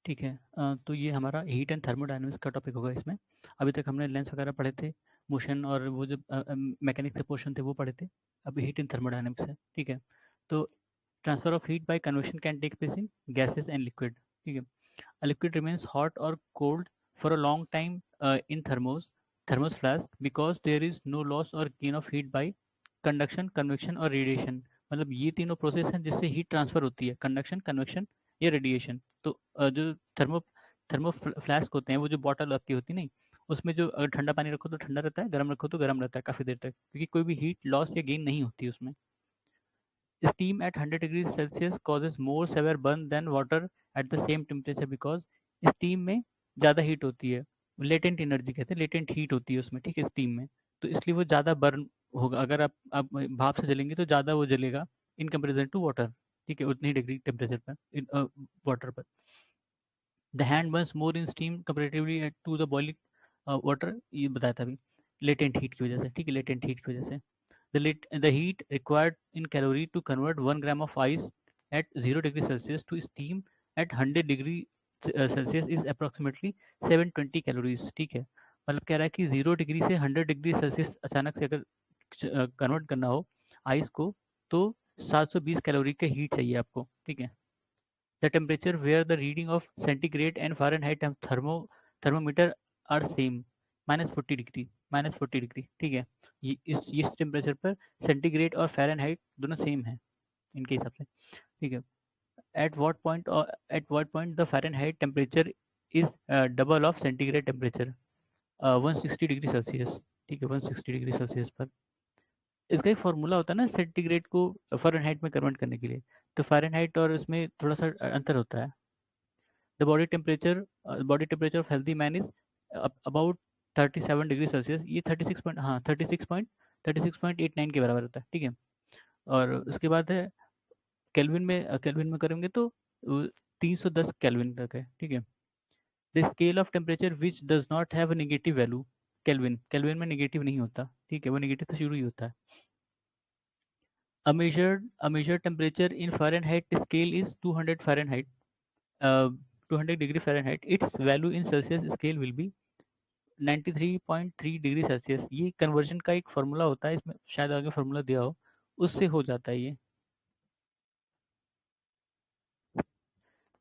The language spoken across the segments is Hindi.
ठीक है। तो ये हमारा हीट एंड थर्मोडायनामिक्स का टॉपिक होगा इसमें। अभी तक हमने लेंस वगैरह पढ़े थे, मोशन और वो जो मैकेनिक्स के पोर्शन थे वो पढ़े थे। अभी हीट एंड थर्मोडायनामिक्स है, ठीक है। तो transfer of heat by convection can take place in gases and liquid, ठीक है। A liquid remains hot or cold for a long time in thermos flask because there is no loss or gain of heat by conduction, convection और radiation। मतलब ये तीनों प्रोसेस हैं जिससे हीट ट्रांसफर होती है, कंडक्शन, कन्वेक्शन या रेडिएशन। तो जो थर्मो थर्मो फ्लास्क होते हैं, वो जो बॉटल आपकी होती है नहीं, उसमें जो अगर ठंडा पानी रखो तो ठंडा रहता है, गर्म रखो तो गर्म रहता है काफ़ी देर तक, क्योंकि कोई भी हीट लॉस या गेन नहीं होती उसमें। Steam at 100 degrees Celsius causes more severe burn than water at the same temperature because steam में ज़्यादा हीट होती है। लेटेंट एनर्जी कहते हैं, लेटेंट हीट होती है उसमें, ठीक है, स्टीम में। तो इसलिए वो ज़्यादा बर्न होगा। अगर आप भाप से जलेंगे तो ज़्यादा वो जलेगा इन कंपेरिजन टू वाटर, ठीक है, उतनी डिग्री टेम्परेचर पर इन वाटर पर। The hand burns more in steam comparatively to the boiling water, ये बताया था अभी, लेटेंट हीट की वजह से, ठीक है, लेटेंट हीट की वजह से। The heat required in calorie to convert 1 gram of ice at 0 degree Celsius to steam at 100 degree Celsius is approximately 720 calories, ठीक है। मतलब कह रहा है कि 0 डिग्री से 100 डिग्री सेल्सियस अचानक से अगर कन्वर्ट करना हो आइस को, तो 720 कैलोरी का हीट चाहिए आपको, ठीक है। The temperature where the reading of centigrade and Fahrenheit thermometer are same, -40 degree, -40 degree, ठीक है। इस टेम्परेचर पर सेंटीग्रेड और फ़ारेनहाइट दोनों सेम है इनके हिसाब से, ठीक है। At what point the Fahrenheit temperature is double of centigrade temperature, 160 degree Celsius, ठीक है, 160 डिग्री सेल्सियस पर। इसका एक फॉर्मूला होता है ना सेंटीग्रेड को फ़ारेनहाइट में कन्वर्ट करने के लिए, तो फ़ारेनहाइट और इसमें थोड़ा सा अंतर होता है। The body temperature of healthy man is about 37 degree Celsius, ये 36 पॉइंट, हाँ 36.89 के बराबर होता है, ठीक है। और उसके बाद है केल्विन में करेंगे तो 310 केल्विन तक है, ठीक है। The scale of temperature which does not have negative value, kelvin kelvin में नेगेटिव नहीं होता, ठीक है, वो नेगेटिव तो शुरू ही होता है। A measured temperature in Fahrenheit scale is 200 Fahrenheit, 200 degree Fahrenheit. Its value in Celsius scale will be 93.3 degree Celsius. ये कन्वर्जन का एक फार्मूला होता है, इसमें शायद आगे फार्मूला दिया हो, उससे हो जाता है ये।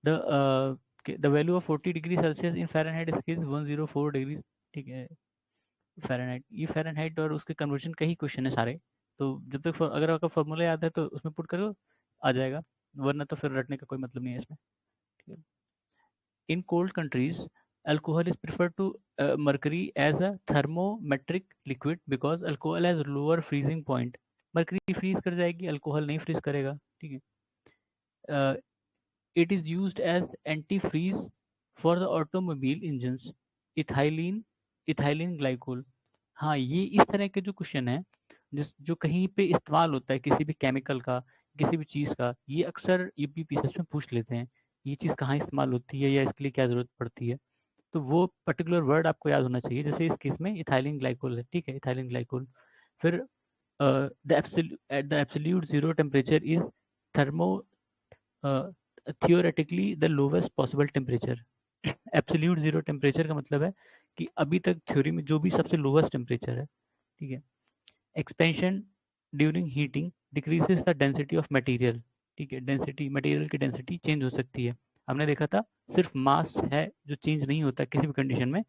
The value of 40 degree Celsius in Fahrenheit scale 104 degree, ठीक है, फ़ारेनहाइट। ये फ़ारेनहाइट और उसके कन्वर्जन का ही क्वेश्चन है सारे। तो जब तक अगर आपका फार्मूला याद है तो उसमें पुट करो, आ जाएगा, वरना तो फिर रटने का कोई मतलब नहीं है इसमें, ठीक है। In cold countries, alcohol is preferred to mercury as a thermometric liquid because alcohol has lower freezing point। mercury freeze कर जाएगी, अल्कोहल नहीं फ्रीज करेगा, ठीक है। It is used as antifreeze for the automobile engines। Ethylene ethylene glycol. हाँ, ये इस तरह के जो क्वेश्चन है जिस जो कहीं पे इस्तेमाल होता है किसी भी केमिकल का, किसी भी चीज़ का, ये अक्सर यूपीपीसीएस में पूछ लेते हैं, ये चीज़ कहाँ इस्तेमाल होती है या इसके लिए क्या ज़रूरत पड़ती है। तो वो पर्टिकुलर वर्ड आपको याद होना चाहिए, जैसे इस केस में इथाइलिन ग्लाइकोल है, ठीक है, इथाइलिन ग्लाइकोल। फिर at the absolute zero temperature is thermo theoretically the lowest possible temperature. Absolute zero temperature का मतलब है कि अभी तक थ्योरी में जो भी सबसे लोवेस्ट टेम्परेचर है, ठीक है। Expansion during heating decreases the density of material, ठीक है, डेंसिटी मटेरियल की डेंसिटी चेंज हो सकती है। हमने देखा था सिर्फ मास है जो चेंज नहीं होता किसी भी कंडीशन में,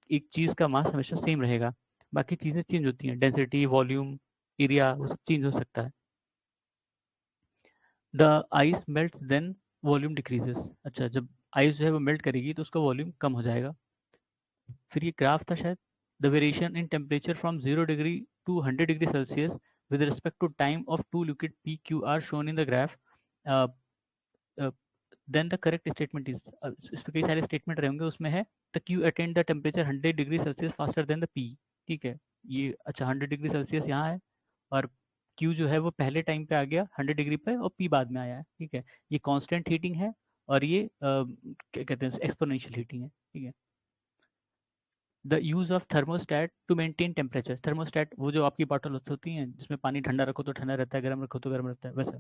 एक चीज़ का मास हमेशा सेम रहेगा, बाकी चीज़ें चेंज होती हैं, डेंसिटी, वॉल्यूम, एरिया, वो सब चेंज हो सकता है। The ice melt then volume decreases. अच्छा, जब आइस जो है वो मेल्ट करेगी तो उसका वॉल्यूम कम हो जाएगा। फिर ये ग्राफ था शायद, the variation in temperature from 0 degree to 100 degree Celsius with respect to time of two liquid PQ are shown in the graph। uh, uh, then the correct statement is, इस पे कई सारे स्टेटमेंट रहेंगे, उसमें है the Q attend the temperature 100 degree Celsius faster than the P, ठीक है। ये अच्छा 100 डिग्री सेल्सियस यहाँ है, और Q जो है वो पहले टाइम पे आ गया 100 डिग्री पे और P बाद में आया है, ठीक है। ये कांस्टेंट हीटिंग है और ये क्या कहते हैं, एक्सपोनेंशियल हीटिंग है, ठीक है। The use of thermostat to maintain temperature. Thermostat वो जो आपकी बॉटल होती हैं जिसमें पानी ठंडा रखो तो ठंडा रहता है, गर्म रखो तो गर्म रहता है, वैसा।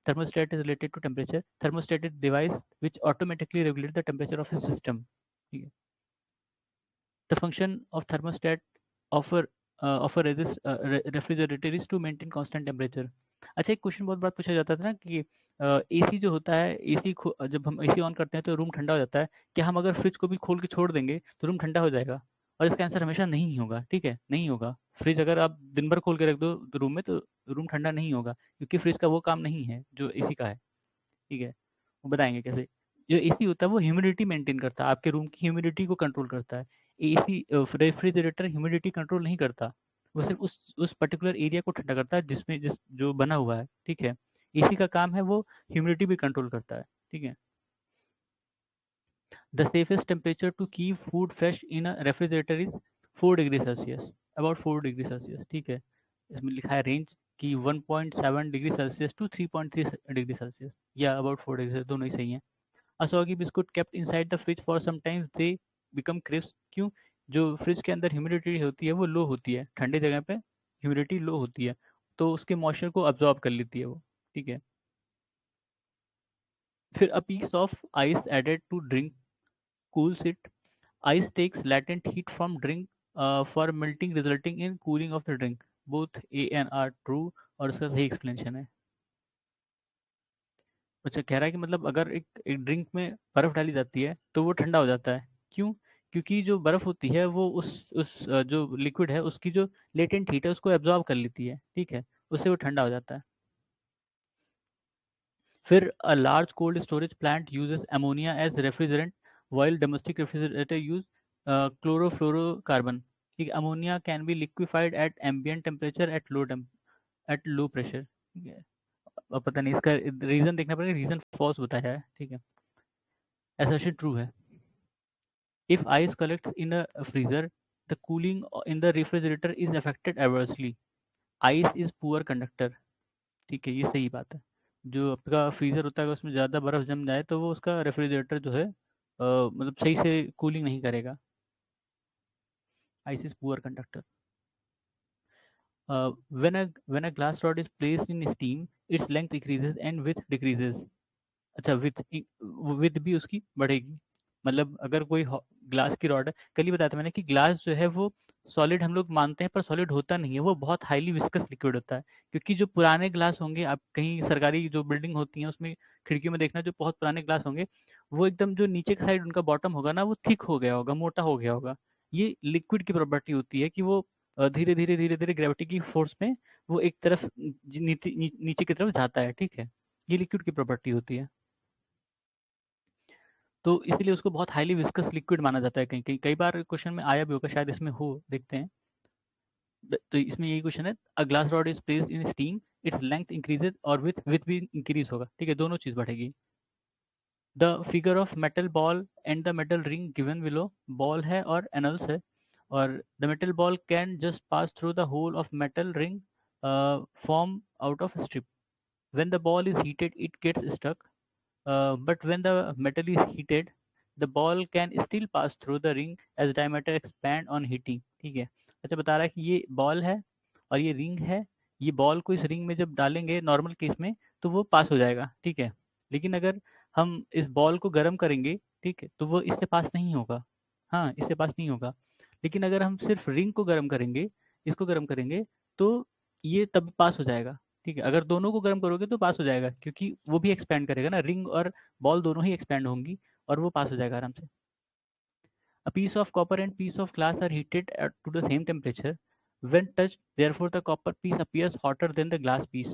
Thermostat is related to temperature. Thermostat is device which automatically regulates the temperature of a system. ठीक है. The function of thermostat of a refrigerator is to maintain constant temperature. अच्छा, एक क्वेश्चन बहुत बार पूछा जाता था ना कि एसी जो होता है, एसी जब हम एसी ऑन करते हैं तो रूम ठंडा हो जाता है, क्या हम अगर फ्रिज को भी खोल के छोड़ देंगे तो रूम ठंडा हो जाएगा? और इसका आंसर हमेशा नहीं होगा, ठीक है, नहीं होगा। फ्रिज अगर आप दिन भर खोल के रख दो रूम में तो रूम ठंडा नहीं होगा, क्योंकि फ्रिज का वो काम नहीं है जो एसी का है, ठीक है। वो बताएंगे कैसे। जो एसी होता है वो ह्यूमिडिटी मेंटेन करता है, आपके रूम की ह्यूमिडिटी को कंट्रोल करता है। एसी रेफ्रिजरेटर ह्यूमिडिटी कंट्रोल नहीं करता, वो सिर्फ उस पर्टिकुलर एरिया को ठंडा करता है जिसमें जिस जो बना हुआ है, ठीक है। एसी का काम है वो ह्यूमिडिटी भी कंट्रोल करता है, ठीक है। The safest temperature to keep food fresh in a refrigerator is 4 degree Celsius, about 4 degree Celsius, ठीक है। इसमें लिखा है रेंज कि 1.7 degree Celsius to 3.3 degree Celsius, या अबाउट 4 डिग्री, दोनों ही सही है। A soggy biscuit kept inside the fridge for some time they become crisp. क्यों? जो फ्रिज के अंदर ह्यूमिडिटी होती है वो लो होती है, ठंडे जगह पे ह्यूमिडिटी लो होती है, तो उसके मॉइस्चर को अब्जॉर्ब कर लेती है वो, ठीक है। फिर a piece of ice added to drink cools it. Ice takes latent heat from drink for melting resulting in cooling of the drink. Both A and R true, और इसका सही एक्सप्लेनेशन है। अच्छा, कह रहा है कि मतलब अगर एक ड्रिंक में बर्फ डाली जाती है तो वो ठंडा हो जाता है। क्यों? क्योंकि जो बर्फ होती है वो जो लिक्विड है उसकी जो लेटेंट हीट है उसको एब्जॉर्ब कर लेती है, ठीक है, उससे वो ठंडा हो जाता है। फिर a large cold storage plant uses ammonia as refrigerant while domestic refrigerator use chlorofluorocarbon. ठीक है, ammonia can be liquefied at ambient temperature at low pressure, ठीक है। अब पता नहीं इसका रीजन देखना पड़ेगा, रीजन फॉल्स बताया है, ठीक है। assertion ट्रू है। If ice collects in a freezer, the cooling in the refrigerator is affected adversely. Ice is poor conductor, ठीक है, ये सही बात है। जो आपका फ्रीजर होता है उसमें ज़्यादा बर्फ जम जाए तो वो उसका रेफ्रिजरेटर जो है मतलब सही से कूलिंग नहीं करेगा। Ice is poor conductor. when a glass rod is placed in steam, its length increases and width decreases. अच्छा, विथ भी उसकी बढ़ेगी। मतलब अगर कोई ग्लास की रॉड है, कल ही बताया था मैंने कि ग्लास जो है वो सॉलिड हम लोग मानते हैं पर सॉलिड होता नहीं है, वो बहुत हाईली विस्कस लिक्विड होता है। क्योंकि जो पुराने ग्लास होंगे, आप कहीं सरकारी जो बिल्डिंग होती हैं उसमें खिड़कियों में देखना, जो बहुत पुराने ग्लास होंगे वो एकदम जो नीचे का साइड उनका बॉटम होगा ना वो थिक हो गया होगा, मोटा हो गया होगा। ये लिक्विड की प्रॉपर्टी होती है कि वो धीरे धीरे धीरे धीरे ग्रेविटी की फोर्स में वो एक तरफ नीचे की तरफ जाता है, ठीक है। ये लिक्विड की प्रॉपर्टी होती है, तो इसीलिए उसको बहुत हाईली विस्कस लिक्विड माना जाता है। कहीं कहीं कई बार क्वेश्चन में आया भी होगा, शायद इसमें हो, देखते हैं। तो इसमें यही क्वेश्चन है, a glass rod is placed in steam, its length increases और विथ भी इंक्रीज होगा, ठीक है, दोनों चीज बढ़ेगी। The figure of metal ball and the metal ring given below, ball है और एनल्स है, और the metal ball can just pass through the hole of metal ring form out of strip. When the ball is heated it gets stuck, but when the metal is heated, the ball can still pass through the ring as diameter expand on heating, ठीक है। अच्छा, बता रहा है कि ये बॉल है और ये रिंग है, ये बॉल को इस रिंग में जब डालेंगे नॉर्मल केस में तो वो पास हो जाएगा, ठीक है। लेकिन अगर हम इस बॉल को गर्म करेंगे, ठीक है, तो वो इससे पास नहीं होगा। हाँ, इससे पास नहीं होगा। लेकिन अगर हम सिर्फ रिंग को गर्म करेंगे, इसको गर्म करेंगे, तो ये तब पास हो जाएगा, ठीक है। अगर दोनों को गर्म करोगे तो पास हो जाएगा, क्योंकि वो भी एक्सपैंड करेगा ना, रिंग और बॉल दोनों ही एक्सपैंड होंगी और वो पास हो जाएगा आराम से। A piece of copper and piece of glass are heated to the same temperature. When touched, therefore the copper piece appears hotter than the glass piece.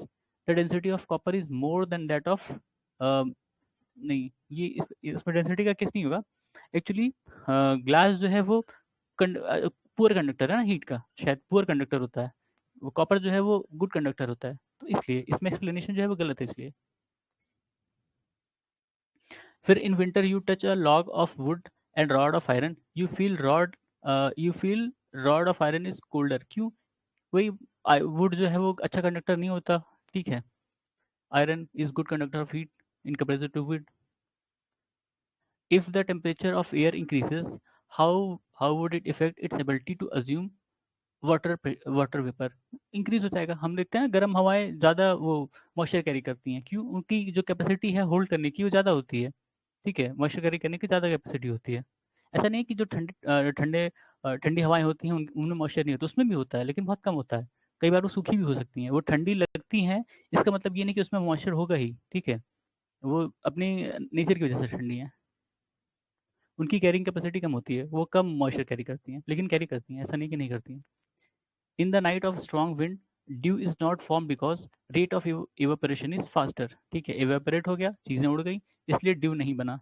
The density of copper is more than that of नहीं, ये इसमें डेंसिटी का केस नहीं होगा। एक्चुअली ग्लास जो है वो पुअर कंडक्टर है ना हीट का, शायद पुअर कंडक्टर होता है। वो कॉपर जो है वो गुड कंडक्टर होता है, तो इसलिए इसमें एक्सप्लेनेशन जो है वो गलत है इसलिए। फिर in winter you touch a log of would and rod of iron, you feel rod of iron is colder. क्यों? वही, वुड जो है वो अच्छा कंडक्टर नहीं होता, ठीक है। Iron is good conductor of heat in comparison to wood. If the temperature of air increases, how would it affect its ability to assume water vapour increase हो जाएगा। हम देखते हैं गर्म हवाएं ज़्यादा वो मॉइस्चर कैरी करती हैं, क्यों? उनकी जो कैपेसिटी है होल्ड करने की वो ज़्यादा होती है, ठीक है, मॉइस्चर कैरी करने की ज़्यादा कैपेसिटी होती है। ऐसा नहीं है कि जो ठंडी हवाएं होती हैं उनमें मॉइस्चर नहीं होता, उसमें भी होता है लेकिन बहुत कम होता है। कई बार वो सूखी भी हो सकती हैं, वो ठंडी लगती हैं, इसका मतलब ये नहीं कि उसमें मॉइस्चर होगा ही, ठीक है, वो अपनी नेचर की वजह से ठंडी है, उनकी कैरिंग कैपेसिटी कम होती है, वो कम मॉइस्चर कैरी करती हैं, लेकिन कैरी करती हैं, ऐसा नहीं कि नहीं करती हैं। In the night of strong wind, dew is not formed because rate of evaporation is faster। ठीक है, evaporate हो गया, चीजें उड़ गई, इसलिए dew नहीं बना।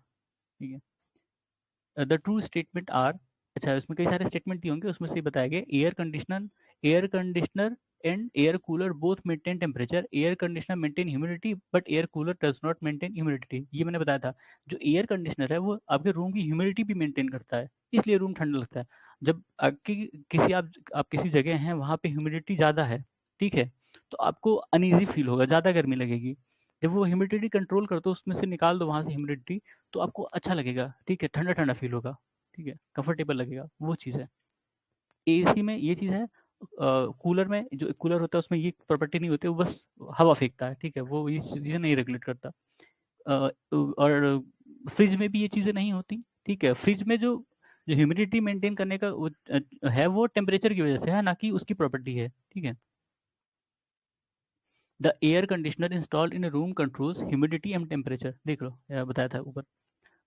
ठीक है, द ट्रू स्टेटमेंट आर, अच्छा इसमें कई सारे स्टेटमेंट दिए होंगे, उसमें से बताया गया air conditioner and air cooler both maintain temperature, air conditioner maintain humidity but air cooler does not maintain humidity. ये मैंने बताया था, जो एयर कंडीशनर है वो आपके रूम की ह्यूमिडिटी भी मेंटेन करता है, इसलिए रूम ठंडा लगता है। जब आपकी किसी आप किसी जगह हैं वहाँ पे ह्यूमिडिटी ज़्यादा है, ठीक है, तो आपको अनईजी फील होगा, ज़्यादा गर्मी लगेगी। जब वो ह्यूमिडिटी कंट्रोल कर दो, उसमें से निकाल दो वहाँ से ह्यूमिडिटी, तो आपको अच्छा लगेगा, ठीक है, ठंडा ठंडा फील होगा, ठीक है, कंफर्टेबल लगेगा, वो चीज़ है। एसी में ये चीज़ है, कूलर में जो कूलर होता है उसमें ये प्रॉपर्टी नहीं होती, वो बस हवा फेंकता है, ठीक है, वो ये चीज़ें नहीं रेगुलेट करता। और फ्रिज में भी ये चीज़ें नहीं होती, ठीक है, फ्रिज में जो जो ह्यूमिडिटी मेंटेन करने का वो है, वो टेम्परेचर की वजह से है, ना कि उसकी प्रॉपर्टी है, ठीक है। The air conditioner installed in room controls humidity and temperature, देख लो बताया था ऊपर।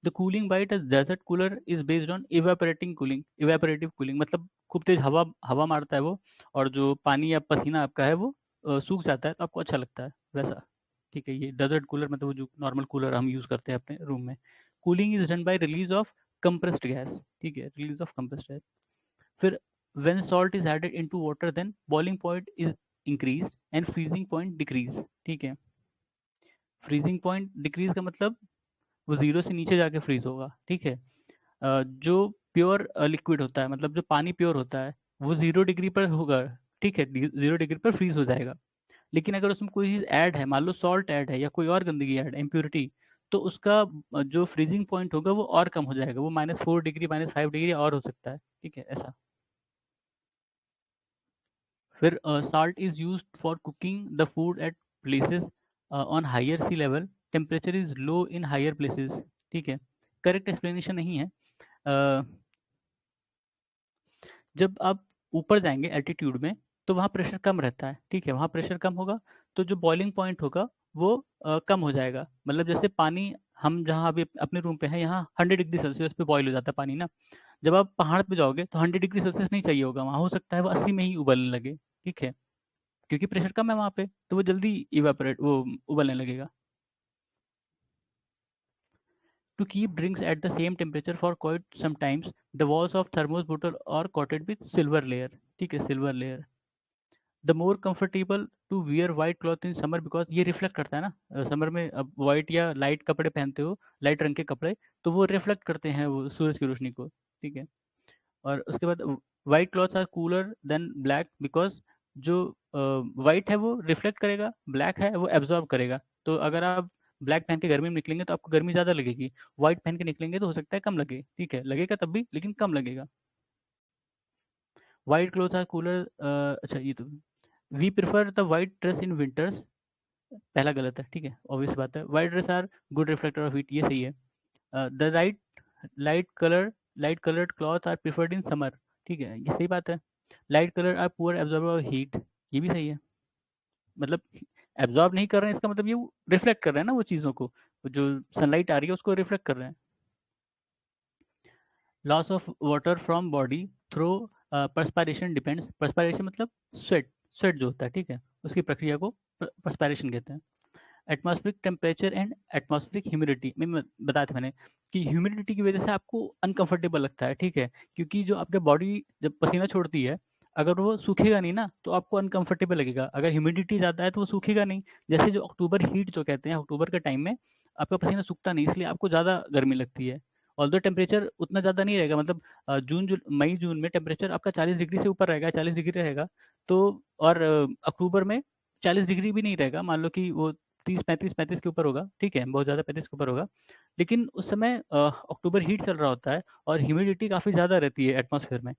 The cooling by the desert cooler is based on evaporative cooling, मतलब खूब तेज हवा हवा मारता है वो, और जो पानी या पसीना आपका है वो सूख जाता है, तो आपको अच्छा लगता है वैसा, ठीक है। ये डेजर्ट कूलर मतलब वो जो नॉर्मल कूलर हम यूज़ करते हैं अपने रूम में। Cooling is done by release of compressed gas, ठीक है, रिलीज ऑफ कंप्रेस्ड गैस। फिर when salt is added into water then boiling point is increased and freezing point decrease, ठीक है। फ्रीजिंग पॉइंट डिक्रीज का मतलब वो जीरो से नीचे जाके फ्रीज होगा, ठीक है। जो प्योर लिक्विड होता है, मतलब जो पानी प्योर होता है, वो 0 डिग्री पर होगा, ठीक है, 0 डिग्री पर फ्रीज हो जाएगा। लेकिन अगर उसमें कोई चीज़ ऐड है, मान लो सॉल्ट ऐड है या कोई और गंदगी ऐड है, इम्प्योरिटी, तो उसका जो फ्रीजिंग पॉइंट होगा वो और कम हो जाएगा, वो -4 डिग्री -5 डिग्री और हो सकता है, ठीक है, ऐसा। फिर salt is use for cooking the food at places on higher sea level, temperature is low in higher places, ठीक है। करेक्ट एक्सप्लेनेशन नहीं है। अ, जब आप ऊपर जाएँगे एल्टीट्यूड में, तो वहाँ प्रेशर कम रहता है, ठीक है? वहाँ प्रेशर कम होगा, तो जो बॉइलिंग पॉइंट होगा वो कम हो जाएगा। मतलब जैसे पानी, हम जहाँ अभी अपने रूम पे हैं, यहाँ 100 डिग्री सेल्सियस पे बॉयल हो जाता है पानी ना। जब आप पहाड़ पे जाओगे तो 100 डिग्री सेल्सियस नहीं चाहिए होगा, वहाँ हो सकता है वो 80 में ही उबलने लगे, ठीक है? क्योंकि प्रेशर कम है वहाँ पे, तो वो जल्दी इवेपोरेट वो उबलने लगेगा। To keep drinks at the same temperature for quite some times, the walls of thermos bottle are coated with silver layer, ठीक है, silver layer. The more comfortable to wear white cloth in summer, because ये रिफ्लेक्ट करता है ना, समर में अब वाइट या लाइट कपड़े पहनते हो, लाइट रंग के कपड़े, तो वो रिफ्लेक्ट करते हैं वो सूरज की रोशनी को, ठीक है। और उसके बाद white clothes are cooler than black, because जो वाइट है वो रिफ्लेक्ट करेगा, ब्लैक है वो एब्जॉर्ब करेगा। तो अगर आप ब्लैक पहन के गर्मी में निकलेंगे तो आपको गर्मी ज़्यादा लगेगी, व्हाइट पहन के निकलेंगे तो हो सकता है कम लगे, ठीक है, लगेगा तब भी लेकिन कम लगेगा। व्हाइट क्लोथ आर कूलर, अच्छा ये तो we prefer the white dress in winters, पहला गलत है, ठीक है, ऑब्वियस बात है, white dress are good reflector of heat, ये सही है। The light colour light coloured cloth are preferred in summer, ठीक है, ये सही बात है। Light colour are poor absorber of heat, ये भी सही है। मतलब एब्जॉर्ब नहीं कर रहे हैं, इसका मतलब ये रिफ्लेक्ट कर रहे हैं ना वो चीज़ों को, जो सनलाइट आ रही है उसको रिफ्लेक्ट कर रहे हैं। Loss of water from body through perspiration depends, perspiration मतलब स्वेट, स्वेट जो होता है, ठीक है, उसकी प्रक्रिया को परस्पायरेशन कहते हैं। Atmospheric temperature and atmospheric humidity में बताया था मैंने कि ह्यूमिडिटी की वजह से आपको अनकंफर्टेबल लगता है, ठीक है, क्योंकि जो आपके बॉडी जब पसीना छोड़ती है, अगर वो सूखेगा नहीं ना तो आपको अनकंफर्टेबल लगेगा, अगर ह्यूमिडिटी ज़्यादा है तो वो सूखेगा नहीं। जैसे जो अक्टूबर हीट जो कहते हैं, अक्टूबर के टाइम में आपका पसीना सूखता नहीं, इसलिए आपको ज़्यादा गर्मी लगती है। ऑल्दो टेम्परेचर उतना ज़्यादा नहीं रहेगा, मतलब मई जून में टेम्परेचर आपका 40 डिग्री से ऊपर रहेगा, 40 डिग्री रहेगा। तो और अक्टूबर में 40 डिग्री भी नहीं रहेगा, मान लो कि वो 30 35 के ऊपर होगा, ठीक है, बहुत ज़्यादा 35 के ऊपर होगा। लेकिन उस समय अक्टूबर हीट चल रहा होता है और ह्यूमिडिटी काफ़ी ज़्यादा रहती है एटमॉस्फेयर में,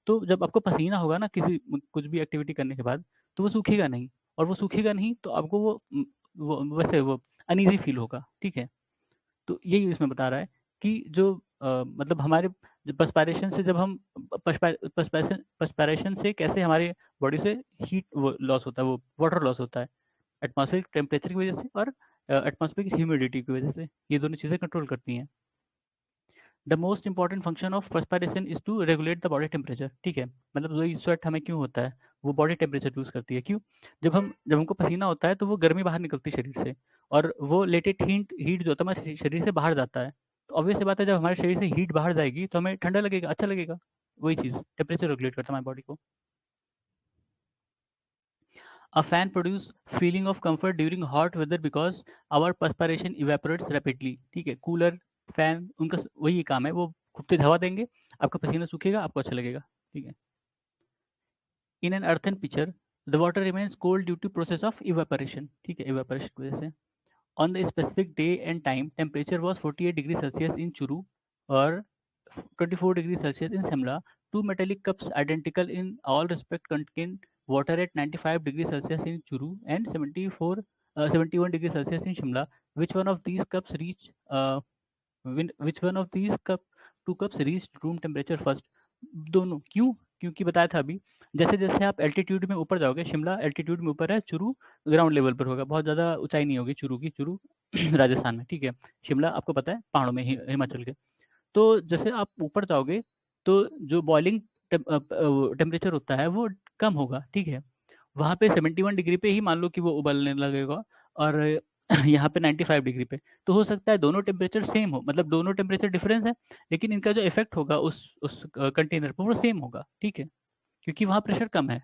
तो जब आपको पसीना होगा ना किसी कुछ भी एक्टिविटी करने के बाद, तो वो सूखेगा नहीं, और वो सूखेगा नहीं तो आपको वो वैसे वो अनईज़ी फ़ील होगा, ठीक है? तो यही इसमें बता रहा है कि जो मतलब हमारे पर्सपायरेशन से जब हम पर्सपायरेशन से कैसे हमारे बॉडी से हीट वो लॉस होता है, वो वाटर लॉस होता है, एटमॉस्फेरिक टेम्परेचर की वजह से और एटमॉस्फेरिक ह्यूमिडिटी की वजह से, ये दोनों चीज़ें कंट्रोल करती हैं। The most important function of perspiration is to regulate the body temperature, ठीक है? मतलब वही स्वेट हमें क्यों होता है, वो बॉडी टेम्परेचर यूज करती है। क्यों? जब हमको पसीना होता है तो वो गर्मी बाहर निकलती है शरीर से, और वो लेटेड हीट हीट जो होता है हमारे शरीर से बाहर जाता है। तो ऑब्वियस सी बात है, जब हमारे शरीर से हीट बाहर जाएगी तो हमें ठंडा लगेगा, अच्छा लगेगा। वही चीज़ टेम्परेचर रेगुलेट करता है हमारी बॉडी को। A fan produce feeling of comfort during hot weather because our perspiration evaporates rapidly, ठीक है? कूलर, फैन उनका वही काम है, वो खूब तेज हवा देंगे, आपका पसीना सूखेगा, आपको अच्छा लगेगा, ठीक है? In an earthen picture the water remains cold due to process of evaporation, ठीक है? इवेपोरेशन की वजह से। On the specific day and time, temperature was 48 degrees Celsius in Churu or 24 degrees Celsius in Simla. Two metallic cups identical in all respect contain water at 95 degrees Celsius in Churu and 71 degrees Celsius in Shimla. Which one of these cups reach which one of these two cups reached room temperature first? दोनों क्यों? क्योंकि बताया था अभी, जैसे जैसे आप एल्टीट्यूड में ऊपर जाओगे, शिमला एल्टीट्यूड में ऊपर है, चुरू ग्राउंड लेवल पर होगा, बहुत ज़्यादा ऊंचाई नहीं होगी चुरू की, चुरू राजस्थान में, ठीक है? शिमला आपको पता है पहाड़ों में, हिमाचल के। तो जैसे आप ऊपर जाओगे तो जो बॉइलिंग टेम्परेचर होता है वो कम होगा, ठीक है? वहाँ पे 71 डिग्री पे ही मान लो कि वो उबलने लगेगा, और यहाँ पे 95 डिग्री पे। तो हो सकता है दोनों टेम्परेचर सेम हो, मतलब दोनों टेम्परेचर डिफरेंस है, लेकिन इनका जो इफेक्ट होगा उस कंटेनर पर वो सेम होगा, ठीक है? क्योंकि वहाँ प्रेशर कम है।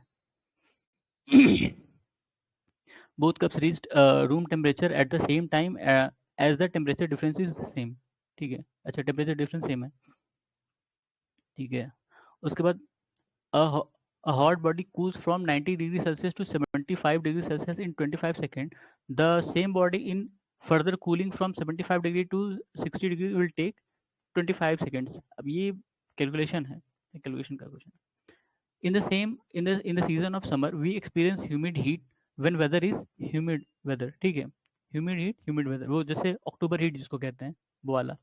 Both cups reached room temperature at the same time as the temperature difference is same, ठीक है? अच्छा, टेम्परेचर डिफरेंस सेम है, ठीक है? उसके बाद A, a hot body cools from 90 degrees Celsius to 75 degrees Celsius in 25 seconds. The same body in further cooling from 75 degree to 60 degree will take 25 seconds. अब ये कैलकुलेशन है, कैलकुलेशन का question. In the season of summer, we experience humid heat when weather is humid weather, ठीक है? Humid heat, humid weather, वो जैसे अक्टूबर हीट जिसको कहते हैं, वो वाला।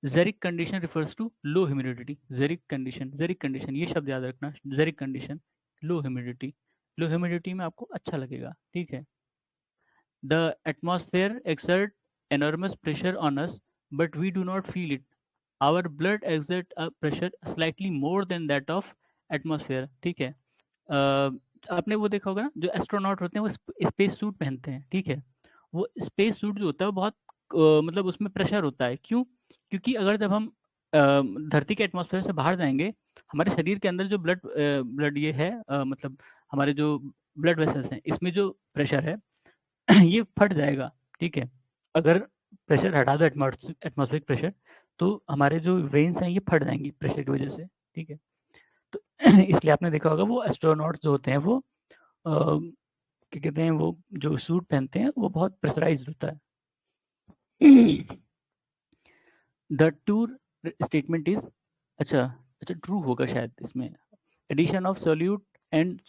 Xeric condition refers to low humidity. Xeric condition ये शब्द याद रखना, xeric condition, low humidity. Low humidity में आपको अच्छा लगेगा, ठीक है? The atmosphere exert enormous pressure on us, but we do not feel it. Our blood exerts a pressure slightly more than that of atmosphere, ठीक है? आपने वो देखा होगा ना, जो एस्ट्रोनॉट होते हैं वो स्पेस सूट पहनते हैं, ठीक है? वो स्पेस सूट जो होता है वो बहुत मतलब उसमें प्रेशर होता है। क्यों? क्योंकि अगर जब हम धरती के एटमॉस्फेयर से बाहर जाएंगे, हमारे शरीर के अंदर जो ब्लड ये है, मतलब हमारे जो ब्लड वेसल्स हैं, इसमें जो प्रेशर है ये फट जाएगा, ठीक है? अगर प्रेशर हटा दो, एटमॉस्फेरिक प्रेशर, तो हमारे जो वेन्स हैं ये फट जाएंगी प्रेशर की वजह से, ठीक है? तो इसलिए आपने देखा होगा वो एस्ट्रोनॉट्स जो होते हैं वो क्या कहते हैं, वो जो सूट पहनते हैं वो बहुत प्रेशराइज्ड होता है। द टूर स्टेटमेंट इज, अच्छा अच्छा ट्रू होगा शायद इसमें। Addition of solute and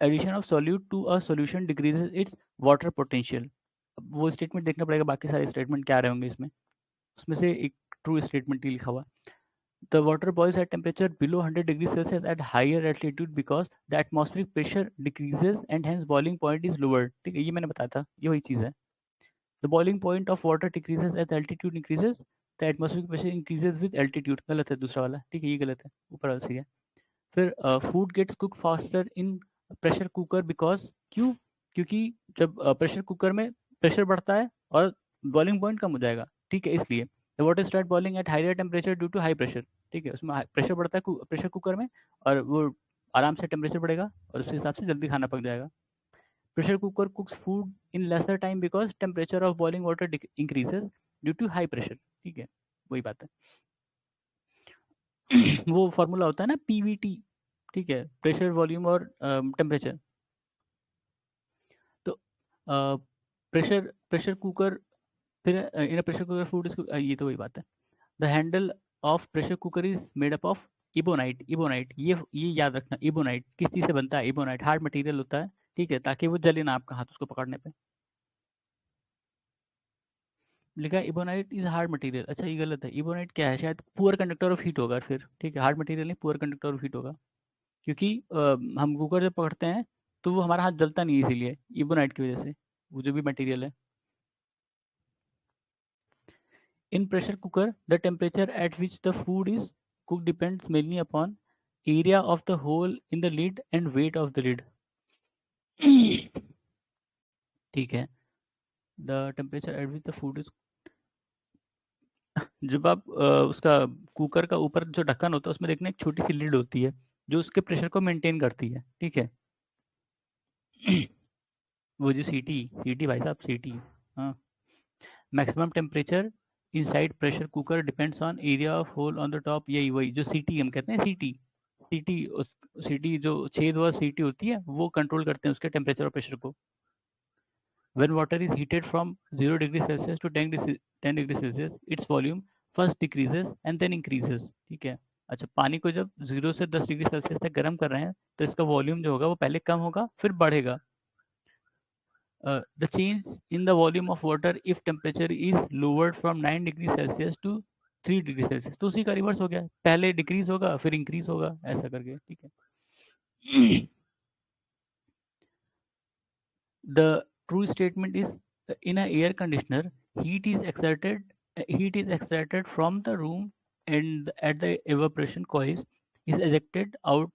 addition of solute to a solution decreases its water potential. वो स्टेटमेंट देखना पड़ेगा, बाकी सारे स्टेटमेंट क्या रहे होंगे इसमें, उसमें से एक ट्रू स्टेटमेंट ही लिखा हुआ। The water boils at temperature below 100 degrees Celsius at higher altitude because the atmospheric pressure decreases and hence boiling point is lowered, ठीक है? ये मैंने बताया था, ये वही चीज़ है। The boiling point of water decreases as altitude increases, the atmospheric pressure increases with altitude। गलत है दूसरा वाला, ठीक है? ये गलत है, ऊपर वाला सही है। फिर food gets cook faster in pressure cooker because, क्यों? क्योंकि जब प्रेशर कुकर में प्रेशर बढ़ता है और बॉइलिंग पॉइंट कम हो जाएगा, ठीक है? इसलिए the water start boiling at higher temperature due to high pressure, ठीक है? उसमें प्रेशर बढ़ता है प्रेशर कुकर में, और वो आराम से टेम्परेचर बढ़ेगा और उस हिसाब से जल्दी खाना पक जाएगा। Pressure cooker cooks food in lesser time because temperature of boiling water increases due to high pressure, ठीक है? वही बात है। वो फॉर्मूला होता है ना, पीवीटी, ठीक है? प्रेशर, वॉल्यूम और टेम्परेचर। तो प्रेशर प्रेशर कुकर, फिर इन प्रेशर कुकर फूड, ये तो वही बात है। The handle of pressure cooker is made up of ebonite, ebonite ये याद रखना, इबोनाइट किस चीज़ से बनता है? इबोनाइट हार्ड मटेरियल होता है, ठीक है, ताकि वो जले ना आपका हाथ उसको पकड़ने पे। लिखा है इबोनाइट इज हार्ड मटेरियल, अच्छा ये गलत है। इबोनाइट क्या है? शायद पुअर कंडक्टर ऑफ हीट होगा फिर, ठीक है, हार्ड मटेरियल नहीं, पुअर कंडक्टर ऑफ हीट होगा। क्योंकि हम कुकर जब पकड़ते हैं तो वो हमारा हाथ जलता नहीं है, इसीलिए इबोनाइट की वजह से, वो जो भी मटेरियल है। In pressure cooker, the temperature at which the food is cooked depends mainly upon area of the hole in the lid and weight of the lid. ठीक है, the temperature at which the food is, जब आप उसका कुकर का ऊपर जो ढक्कन होता है उसमें देखना एक छोटी सी लिड होती है जो उसके प्रेशर को मेंटेन करती है, ठीक है। वो जो सीटी, सीटी भाई साहब, सीटी। हाँ, maximum temperature inside pressure cooker depends on area of hole on the top, यही वही जो सीटी हम कहते हैं, सीटी, सीटी उस सीटी जो छेद व सीटी होती है वो कंट्रोल करते हैं उसके टेम्परेचर और प्रेशर को। When water is heated from 0 degree Celsius to 10 degree Celsius its volume first decreases and then increases, ठीक है। अच्छा, पानी को जब 0 से 10 डिग्री सेल्सियस तक गर्म कर रहे हैं तो इसका वॉल्यूम जो होगा वो पहले कम होगा फिर बढ़ेगा। The change in the volume of water if temperature is lowered from 9 degree Celsius to 3 degree Celsius, तो उसी का रिवर्स हो गया, पहले डिक्रीज होगा फिर इंक्रीज होगा, ऐसा करके, ठीक है। The true statement is in a air conditioner, heat is exerted heat is extracted from the room and at the evaporation coils is ejected out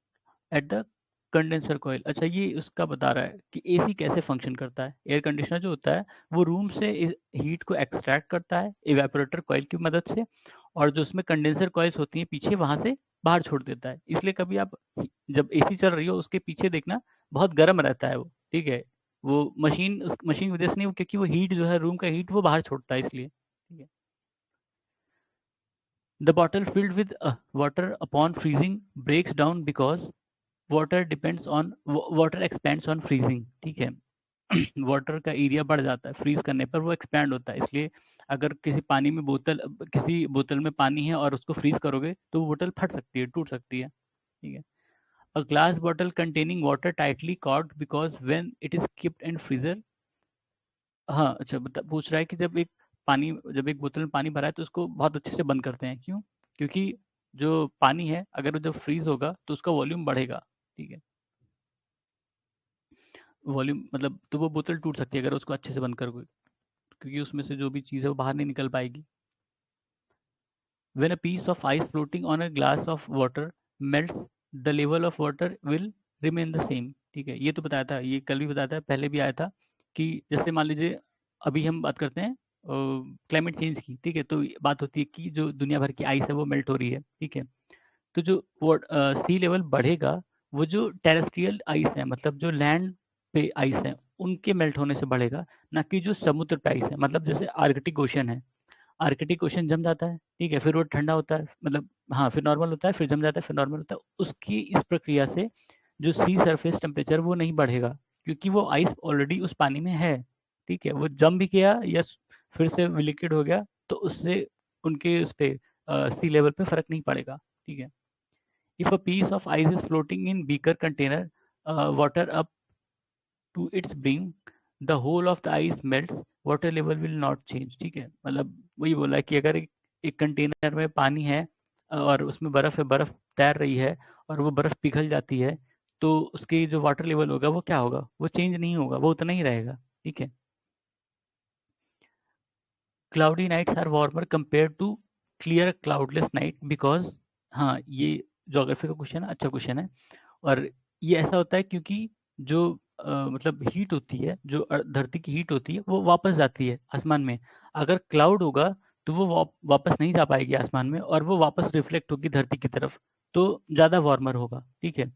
at the condenser coil. अच्छा, ये उसका बता रहा है कि एसी कैसे फंक्शन करता है। एयर कंडीशनर जो होता है वो रूम से हीट को एक्सट्रैक्ट करता है इवेपोरेटर कॉइल की मदद से, और जो उसमें कंडेंसर कॉइल्स होती हैं पीछे वहां से बाहर छोड़ देता है। इसलिए कभी आप जब एसी चल रही हो उसके पीछे देखना बहुत गर्म रहता है वो, ठीक है। वो मशीन, उस मशीन की वजह से नहीं, क्योंकि वो हीट जो है रूम का हीट वो बाहर छोड़ता है, इसलिए, ठीक है। The bottle filled with water upon freezing breaks down because water expands on freezing, ठीक है। वाटर का एरिया बढ़ जाता है फ्रीज करने पर, वो एक्सपैंड होता है, इसलिए अगर किसी बोतल में पानी है और उसको फ्रीज करोगे तो वो बोतल फट सकती है, टूट सकती है, ठीक है। A glass bottle containing water tightly corked because when it is keeped in freezer. हाँ, अच्छा, पूछ रहा है कि जब एक बोतल में पानी भरा है तो उसको बहुत अच्छे से बंद करते हैं, क्यों? क्योंकि जो पानी है अगर वो जब फ्रीज होगा तो उसका वॉल्यूम बढ़ेगा, ठीक है। वॉल्यूम मतलब तो वो बोतल टूट सकती है अगर उसको अच्छे से बंद करोगे, क्योंकि उसमें से जो भी चीज़ है वो बाहर नहीं निकल पाएगी। When a piece of ice floating on a glass of water melts the level of water will remain the same, ठीक है। ये तो बताया था, ये कल भी बताया था, पहले भी आया था कि जैसे मान लीजिए अभी हम बात करते हैं क्लाइमेट चेंज की, ठीक है, तो बात होती है कि जो दुनिया भर की आइस है वो मेल्ट हो रही है, ठीक है। तो जो सी लेवल बढ़ेगा, वो जो टेरेस्ट्रियल आइस है, मतलब जो लैंड पे आइस है, उनके मेल्ट होने से बढ़ेगा, ना कि जो समुद्र पे आइस है। मतलब जैसे आर्कटिक ओशन है, आर्कटिक ओशन जम जाता है, ठीक है, फिर वो ठंडा होता है, मतलब हाँ, फिर नॉर्मल होता है, फिर जम जाता है, फिर नॉर्मल होता है। उसकी इस प्रक्रिया से जो सी सरफेस टेम्परेचर वो नहीं बढ़ेगा, क्योंकि वो आइस ऑलरेडी उस पानी में है, ठीक है। वो जम भी गया या फिर से लिक्विड हो गया तो उससे उनके उस पे सी लेवल पे फर्क नहीं पड़ेगा, ठीक है। If a piece of ice is floating in beaker container, water up to its brink, the whole of the ice melts, water level will not change, ठीक है। मतलब वही बोला है कि अगर एक कंटेनर में पानी है और उसमें बर्फ है, बर्फ तैर रही है और वो बर्फ पिघल जाती है, तो उसके जो वाटर लेवल होगा वो क्या होगा, वो चेंज नहीं होगा, वो उतना ही रहेगा, ठीक है। Cloudy nights are warmer compare to clear cloudless night because, हाँ, ये ज्योग्राफी का क्वेश्चन है, अच्छा क्वेश्चन है। और ये ऐसा होता है क्योंकि जो मतलब हीट होती है, जो धरती की हीट होती है वो वापस जाती है आसमान में। अगर क्लाउड होगा तो वो वापस नहीं जा पाएगी आसमान में और वो वापस रिफ्लेक्ट होगी धरती की तरफ, तो ज़्यादा वार्मर होगा, ठीक है।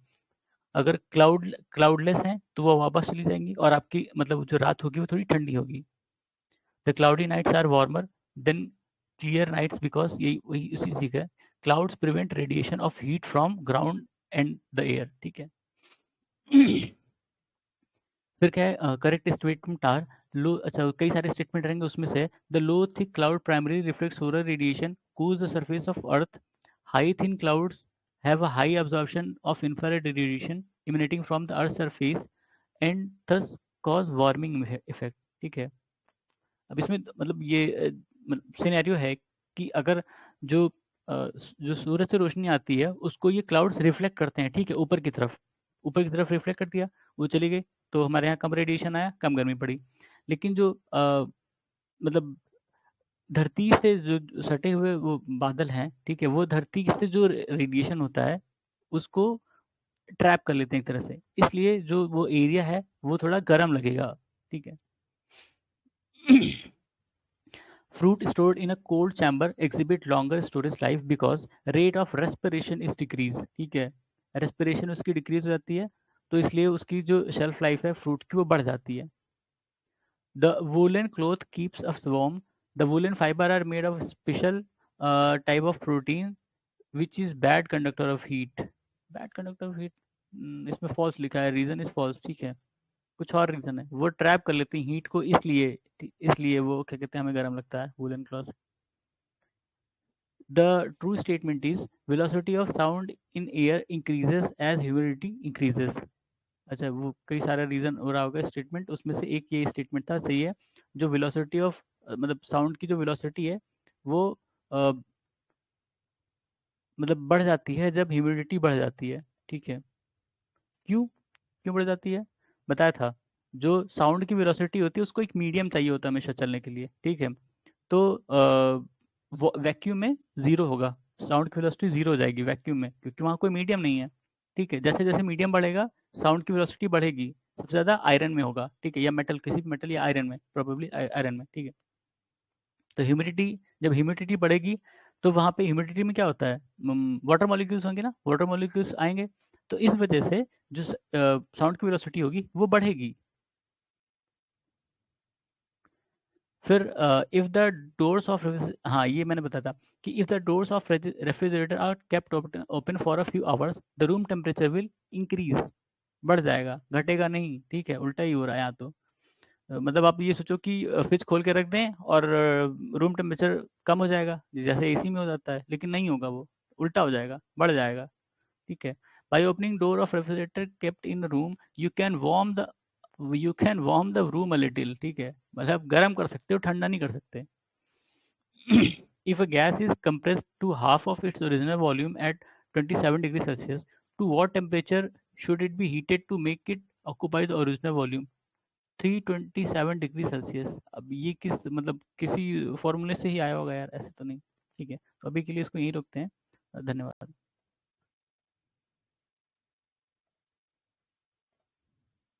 अगर क्लाउडलेस है तो वो वापस चली जाएंगी और आपकी मतलब जो रात होगी वो थोड़ी ठंडी होगी। The cloudy nights are warmer than clear nights because यही वही उसी चीज है, clouds prevent radiation of heat from ground and the air, ठीक है। फिर क्या है करेक्ट स्टेटमेंट आर लो, अच्छा कई सारे स्टेटमेंट रहेंगे, उसमें से the low thick cloud primary reflect solar radiation cools the surface of earth, high thin clouds have a high absorption of infrared radiation emanating from the earth's surface and thus cause warming effect, ठीक है। अब इसमें मतलब ये सिनेरियो है कि अगर जो जो सूरज से रोशनी आती है उसको ये क्लाउड्स रिफ्लेक्ट करते हैं, ठीक है, ऊपर की तरफ रिफ्लेक्ट कर दिया, वो चली गई, तो हमारे यहाँ कम रेडिएशन आया, कम गर्मी पड़ी। लेकिन जो मतलब धरती से जो सटे हुए वो बादल हैं, ठीक है, वो धरती से जो रेडिएशन होता है उसको ट्रैप कर लेते हैं एक तरह से, इसलिए जो वो एरिया है वो थोड़ा गर्म लगेगा, ठीक है। Fruit stored in a cold chamber exhibit longer storage life because rate of respiration is decreased, ठीक है, respiration उसकी decrease हो जाती है, तो इसलिए उसकी जो shelf life है fruit की वो बढ़ जाती है। The woolen cloth keeps us warm. The woolen fiber are made of special type of protein which is bad conductor of heat. Bad conductor of heat, इसमें false लिखा है, reason is false, ठीक है, कुछ और रीजन है, वो ट्रैप कर लेती हैं हीट को, इसलिए वो क्या कहते हैं हमें गर्म लगता है woollen cloth. The true statement is velocity of sound in air increases as humidity increases। अच्छा, वो कई सारा रीजन हो रहा होगा स्टेटमेंट, उसमें से एक ये स्टेटमेंट था, सही है। जो वेलोसिटी ऑफ मतलब साउंड की जो वेलोसिटी है वो अ, मतलब बढ़ जाती है जब ह्यूमिडिटी बढ़ जाती है, ठीक है। क्यों क्यों बढ़ जाती है, बताया था। जो साउंड की वेलोसिटी होती है उसको एक मीडियम चाहिए होता है हमेशा चलने के लिए, ठीक है। तो वो वैक्यूम में ज़ीरो होगा, साउंड की वेलोसिटी ज़ीरो हो जाएगी वैक्यूम में, क्योंकि वहाँ कोई मीडियम नहीं है, ठीक है। जैसे जैसे मीडियम बढ़ेगा साउंड की वेलोसिटी बढ़ेगी, सबसे ज़्यादा आयरन में होगा, ठीक है, या मेटल, किसी भी मेटल या आयरन में, प्रोबेबली आयरन में, ठीक है। तो ह्यूमिडिटी, जब ह्यूमिडिटी बढ़ेगी तो वहाँ पे ह्यूमिडिटी में क्या होता है, वाटर मॉलिक्यूल्स होंगे ना, वाटर मॉलिक्यूल्स आएंगे, तो इस वजह से जो साउंड की वेलोसिटी होगी वो बढ़ेगी। फिर इफ द डोर्स ऑफ, हाँ ये मैंने बताया था कि if the doors of refrigerator are kept open for a few hours the room temperature will increase, बढ़ जाएगा, घटेगा नहीं, ठीक है, उल्टा ही हो रहा है यहाँ तो। मतलब आप ये सोचो कि फ्रिज खोल के रख दें और रूम टेम्परेचर कम हो जाएगा जैसे एसी में हो जाता है, लेकिन नहीं होगा, वो उल्टा हो जाएगा, बढ़ जाएगा, ठीक है। By opening door of refrigerator kept in room you can warm the room a little, ठीक है, मतलब गर्म कर सकते हो, ठंडा नहीं कर सकते। If a gas is compressed to half of its original volume at 27 degrees Celsius, to what temperature should it be heated to make it occupy the original volume? 327 degree Celsius. अब ये किस मतलब किसी फॉर्मूले से ही आया होगा यार, ऐसे तो नहीं, ठीक है। तो अभी के लिए इसको यहीं रोकते हैं, धन्यवाद।